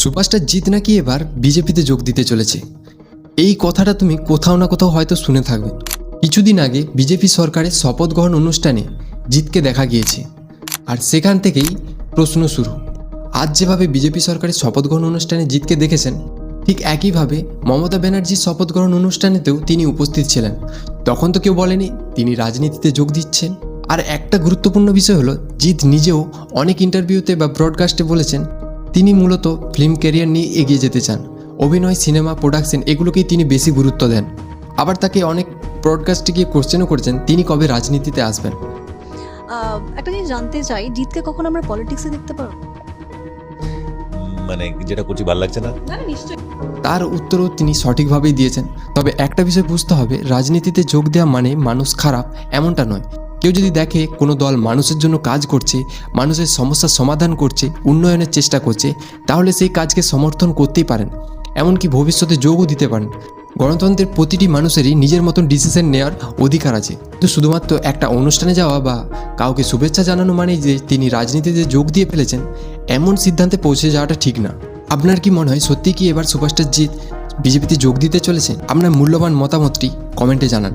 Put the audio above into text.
Superstar Jeet নাকি এবার বিজেপিতে যোগ দিতে চলেছে। এই কথাটা তুমি কোথাও না কোথাও হয়তো শুনে থাকবে। কিছুদিন আগে বিজেপি সরকারের শপথ গ্রহণ অনুষ্ঠানে জিৎকে দেখা গিয়েছে, আর সেখান থেকেই প্রশ্ন শুরু। আজ যেভাবে বিজেপি সরকারের শপথ গ্রহণ অনুষ্ঠানে জিৎকে দেখেছেন, ঠিক একইভাবে মমতা ব্যানার্জির শপথ গ্রহণ অনুষ্ঠানেতেও তিনি উপস্থিত ছিলেন। তখন তো কেউ বলেনি তিনি রাজনীতিতে যোগ দিচ্ছেন। আর একটা গুরুত্বপূর্ণ বিষয় হলো, জিৎ নিজেও অনেক ইন্টারভিউতে বা ব্রডকাস্টে বলেছেন তিনি মূলত ফিল্ম ক্যারিয়ার নিয়ে এগিয়ে যেতে চান। অভিনয়, সিনেমা, প্রোডাকশন এগুলোকেই তিনি বেশি গুরুত্ব দেন। আবার তাকে অনেক ব্রডকাস্টে গিয়ে কোশ্চেনও করেছেন তিনি কবে রাজনীতিতে আসবেন। একটা জিনিস জানতে চাই, জিতকে কখন আমরা পলিটিক্সে দেখতে পারবো? মানে যেটা করছি ভালো লাগছে না। না নিশ্চয়ই। তার উত্তরও তিনি সঠিকভাবেই দিয়েছেন। তবে একটা বিষয় বুঝতে হবে, রাজনীতিতে যোগ দেওয়া মানে মানুষ খারাপ এমনটা নয়। কেউ যদি দেখে কোনো দল মানুষের জন্য কাজ করছে, মানুষের সমস্যার সমাধান করছে, উন্নয়নের চেষ্টা করছে, তাহলে সেই কাজকে সমর্থন করতেই পারেন, এমনকি ভবিষ্যতে যোগও দিতে পারেন। গণতন্ত্রের প্রতিটি মানুষেরই নিজের মতন ডিসিশন নেওয়ার অধিকার আছে। তো শুধুমাত্র একটা অনুষ্ঠানে যাওয়া বা কাউকে শুভেচ্ছা জানানো মানেই যে তিনি রাজনীতিতে যোগ দিয়ে ফেলেছেন, এমন সিদ্ধান্তে পৌঁছে যাওয়াটা ঠিক না। আপনার কি মনে হয়, সত্যি কি এবার সুপারস্টার জিৎ বিজেপিতে যোগ দিতে চলেছেন? আপনার মূল্যবান মতামতটি কমেন্টে জানান।